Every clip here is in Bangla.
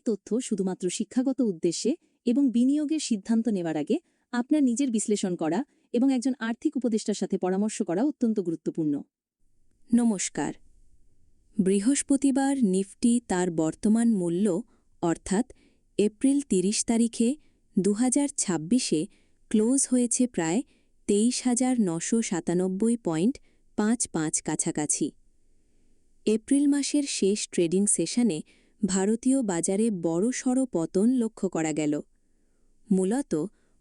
তথ্য শুধুমাত্র শিক্ষাগত উদ্দেশ্যে এবং বিনিয়োগের সিদ্ধান্ত নেওয়ার আগে আপনার নিজের বিশ্লেষণ করা এবং একজন আর্থিক উপদেষ্টার সাথে পরামর্শ করা অত্যন্ত গুরুত্বপূর্ণ। নমস্কার। বৃহস্পতিবার নিফটি তার বর্তমান মূল্য অর্থাৎ এপ্রিল ৩০ তারিখে ২০২৬-এ ক্লোজ হয়েছে প্রায় ২৩,৯৯৭.৫৫ কাছাকাছি। এপ্রিল মাসের শেষ ট্রেডিং সেশনে ভারতীয় বাজারে বড়সড় পতন লক্ষ্য করা গেল। মূলত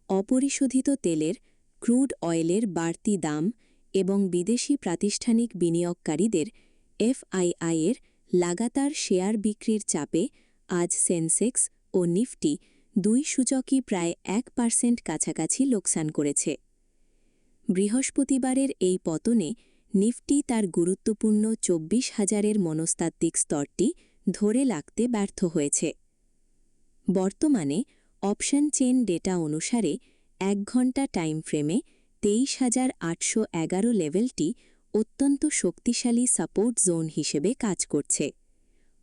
অপরিশোধিত তেলের, ক্রুড অয়েলের বাড়তি দাম এবং বিদেশি প্রাতিষ্ঠানিক বিনিয়োগকারীদের এফআইআই-এর লাগাতার শেয়ার বিক্রির চাপে আজ সেন্সেক্স ও নিফটি দুই সূচকই প্রায় ১% কাছাকাছি লোকসান করেছে। বৃহস্পতিবারের এই পতনে নিফটি তার গুরুত্বপূর্ণ ২৪,০০০-এর মনস্তাত্ত্বিক স্তরটি ধরে রাখতে ব্যর্থ হয়েছে। বর্তমানে অপশন চেন ডেটা অনুসারে ১ ঘণ্টা টাইম ফ্রেমে ২৩,৮১১ লেভেলটি অত্যন্ত শক্তিশালী সাপোর্ট জোন হিসেবে কাজ করছে,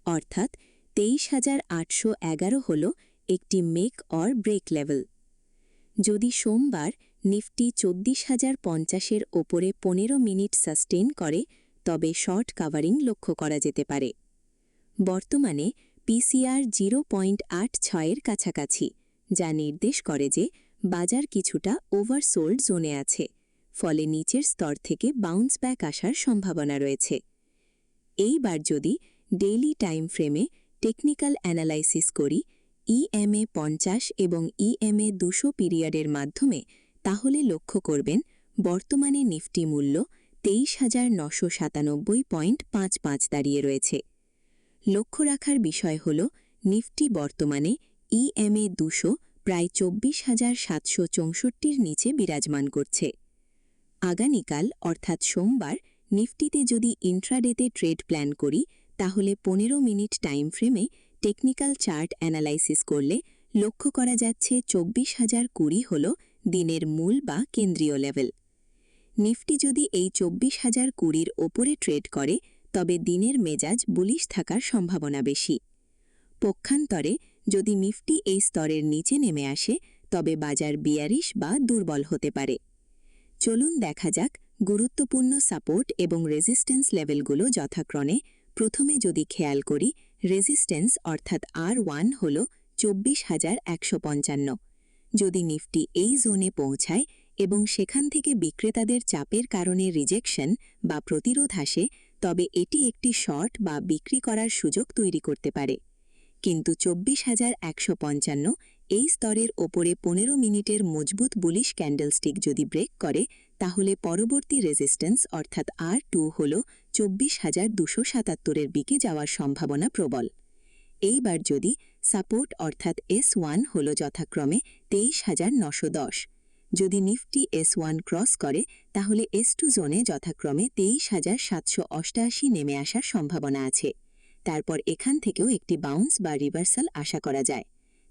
অর্থাৎ ২৩,৮১১ হল একটি মেক অর ব্রেক লেভেল। যদি সোমবার নিফটি ২৪,০৫০-এর ওপরে ১৫ মিনিট সাস্টেইন করে তবে শর্ট কাভারিং লক্ষ্য করা যেতে পারে। বর্তমানে পিসিআর 0.86-এর কাছাকাছি, যা নির্দেশ করে যে বাজার কিছুটা ওভারসোল্ড জোনে আছে, ফলে নিচের স্তর থেকে বাউন্স ব্যাক আসার সম্ভাবনা রয়েছে। এইবার যদি ডেইলি টাইম ফ্রেমে টেকনিক্যাল অ্যানালাইসিস করি ইএমএ ৫০ এবং ইএমএ ২০০ পিরিয়ডের মাধ্যমে, তাহলে লক্ষ্য করবেন বর্তমানে নিফটি মূল্য ২৩,৯৯৭.৫৫ দাঁড়িয়ে রয়েছে। লক্ষ্য রাখার বিষয় হল নিফটি বর্তমানে ইএমএ ২০০ প্রায় ২৪,৭৬৪-র নিচে বিরাজমান করছে। আগামীকাল অর্থাৎ সোমবার নিফটিতে যদি ইন্ট্রাডেতে ট্রেড প্ল্যান করি তাহলে ১৫ মিনিট টাইম ফ্রেমে টেকনিক্যাল চার্ট অ্যানালাইসিস করলে লক্ষ্য করা যাচ্ছে ২৪,০২০ হল দিনের মূল বা কেন্দ্রীয় লেভেল। নিফটি যদি এই ২৪,০২০-র ওপরে ট্রেড করে তবে দিনের মেজাজ বুলিশ থাকার সম্ভাবনা বেশি। পক্ষান্তরে যদি নিফটি এই স্তরের নিচে নেমে আসে তবে বাজার বিয়ারিশ বা দুর্বল হতে পারে। চলুন দেখা যাক গুরুত্বপূর্ণ সাপোর্ট এবং রেজিস্ট্যান্স লেভেলগুলো যথাক্রমে। প্রথমে যদি খেয়াল করি, রেজিস্ট্যান্স অর্থাৎ R1 হল ২৪,১৫৫। যদি নিফটি এই জোনে পৌঁছায় এবং সেখান থেকে বিক্রেতাদের চাপের কারণে রিজেকশন বা প্রতিরোধ আসে তবে এটি একটি শর্ট বা বিক্রি করার সুযোগ তৈরি করতে পারে। কিন্তু ২৪,১৫৫ এই স্তরের ওপরে ১৫ মিনিটের মজবুত বুলিশ ক্যান্ডেলস্টিক যদি ব্রেক করে তাহলে পরবর্তী রেজিস্ট্যান্স অর্থাৎ R2 হল ২৪,২৭৭-এর দিকে যাওয়ার সম্ভাবনা প্রবল। এইবার যদি সাপোর্ট অর্থাৎ S1 হল যথাক্রমে ২৩,৯১০। যদি নিফটি S1 ক্রস করে তাহলে S2 জোনে যথাক্রমে ২৩,৭৮৮ নেমে আসার সম্ভাবনা আছে। তারপর এখান থেকেও একটি বাউন্স বা রিভার্সাল আশা করা যায়।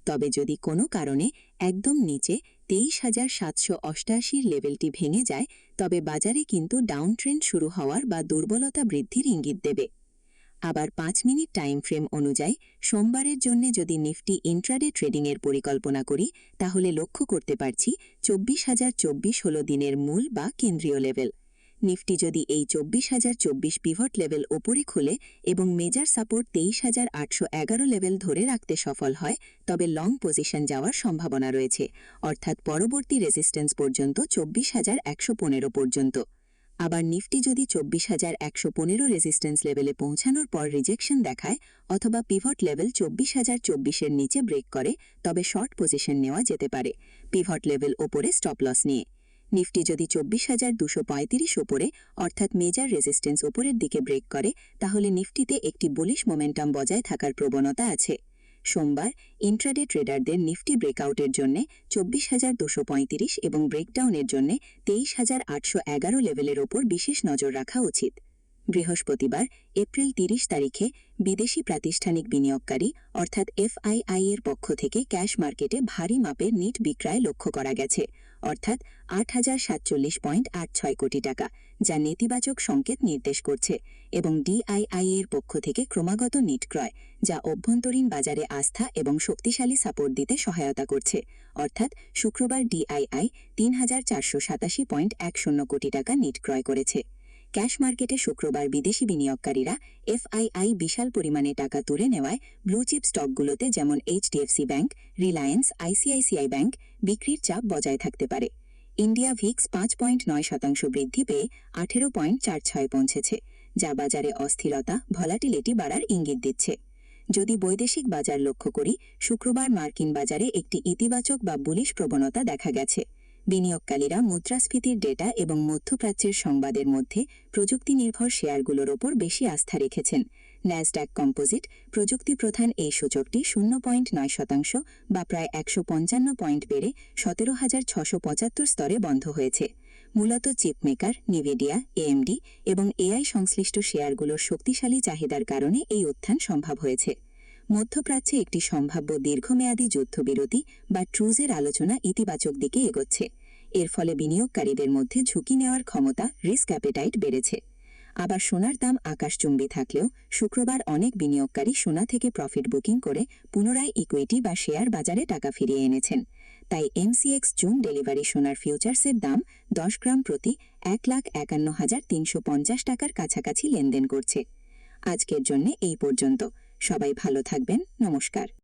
তবে যদি কোনো কারণে একদম নিচে ২৩,৭৮৮-র লেভেলটি ভেঙে যায় তবে বাজারে কিন্তু ডাউন ট্রেন্ড শুরু হওয়ার বা দুর্বলতা বৃদ্ধির ইঙ্গিত দেবে। আবার ৫ মিনিট টাইম ফ্রেম অনুযায়ী সোমবারের জন্য যদি নিফটি ইন্ট্রাডে ট্রেডিংয়ের পরিকল্পনা করি তাহলে লক্ষ্য করতে পারছি ২৪,০২৪ হল দিনের মূল বা কেন্দ্রীয় লেভেল। নিফটি যদি এই ২৪,০২৪ পিভট লেভেল ওপরে খোলে এবং মেজর সাপোর্ট ২৩,৮১১ লেভেল ধরে রাখতে সফল হয় তবে লং পজিশন যাওয়ার সম্ভাবনা রয়েছে, অর্থাৎ পরবর্তী রেজিস্ট্যান্স পর্যন্ত ২৪,১১৫ পর্যন্ত। আবার নিফটি যদি ২৪,১১৫ রেজিস্ট্যান্স লেভেলে পৌঁছানোর পর রিজেকশন দেখায় অথবা পিভট লেভেল ২৪,০২৪-এর নিচে ব্রেক করে তবে শর্ট পজিশন নেওয়া যেতে পারে পিভট লেভেল ওপরে স্টপ লস নিয়ে। নিফটি যদি ২৪,২৩৫ ওপরে অর্থাৎ মেজর রেজিস্ট্যান্স ওপরের দিকে ব্রেক করে তাহলে নিফটিতে একটি বুলিশ মোমেন্টাম বজায় থাকার প্রবণতা আছে। সোমবার ইন্ট্রাডে ট্রেডারদের নিফটি ব্রেকআউটের জন্য ২৪,২৩৫ এবং ব্রেকডাউনের জন্য ২৩,৮১১ লেভেলের ওপর বিশেষ নজর রাখা উচিত। বৃহস্পতিবার এপ্রিল ৩০ তারিখে বিদেশি প্রাতিষ্ঠানিক বিনিয়োগকারী অর্থাৎ এফআইআই-এর পক্ষ থেকে ক্যাশ মার্কেটে ভারী মাপের নিট বিক্রয় লক্ষ্য করা গেছে, অর্থাৎ 8,047.86 কোটি টাকা, যা নেতিবাচক সংকেত নির্দেশ করছে, এবং ডিআইআই এর পক্ষ থেকে ক্রমাগত নিট ক্রয়, যা অভ্যন্তরীণ বাজারে আস্থা এবং শক্তিশালী সাপোর্ট দিতে সহায়তা করছে। অর্থাৎ শুক্রবার ডিআইআই 3,487.10 কোটি টাকা নিট ক্রয় করেছে। ক্যাশ মার্কেটে শুক্রবার বিদেশি বিনিয়োগকারীরা এফআইআই বিশাল পরিমাণে টাকা তুলে নেওয়ায় ব্লুচিপ স্টকগুলোতে যেমন HDFC bank, Reliance, ICICI bank বিক্রির চাপ বজায় থাকতে পারে। ইন্ডিয়া ভিক্স 5.9% বৃদ্ধি পেয়ে 18.46 পৌঁছেছে, যা বাজারে অস্থিরতা, ভলাটিলিটি বাড়ার ইঙ্গিত দিচ্ছে। যদি বৈদেশিক বাজার লক্ষ্য করি, শুক্রবার মার্কিন বাজারে একটি ইতিবাচক বা বুলিশ প্রবণতা দেখা গেছে। বিনিয়োগকারীরা মুদ্রাস্ফীতির ডেটা এবং মধ্যপ্রাচ্যের সংবাদের মধ্যে প্রযুক্তি নির্ভর শেয়ারগুলোর ওপর বেশি আস্থা রেখেছেন। ন্যাসড্যাক কম্পোজিট প্রযুক্তি প্রধান এই সূচকটি 0.9% বা প্রায় 155 পয়েন্ট বেড়ে 17,675 স্তরে বন্ধ হয়েছে। মূলত চিপ মেকার, নিভিডিয়া, এএমডি এবং এআই সংশ্লিষ্ট শেয়ারগুলোর শক্তিশালী চাহিদার কারণে এই উত্থান সম্ভব হয়েছে। মধ্যপ্রাচ্যে একটি সম্ভাব্য দীর্ঘমেয়াদী যুদ্ধবিরতি বা ট্রুজের আলোচনা ইতিবাচক দিকে এগোচ্ছে। এর ফলে বিনিয়োগকারীদের মধ্যে ঝুঁকি নেওয়ার ক্ষমতা, রিস্ক অ্যাপেটাইট বেড়েছে। আবার সোনার দাম আকাশচুম্বী থাকলেও শুক্রবার অনেক বিনিয়োগকারী সোনা থেকে প্রফিট বুকিং করে পুনরায় ইকুইটি বা শেয়ার বাজারে টাকা ফিরিয়ে এনেছেন। তাই এমসিএক্স জুন ডেলিভারি সোনার ফিউচার্সের দাম 10 গ্রাম প্রতি 1,51,350 টাকার কাছাকাছি লেনদেন করছে। আজকের জন্য এই পর্যন্ত। সবাই ভালো থাকবেন। নমস্কার।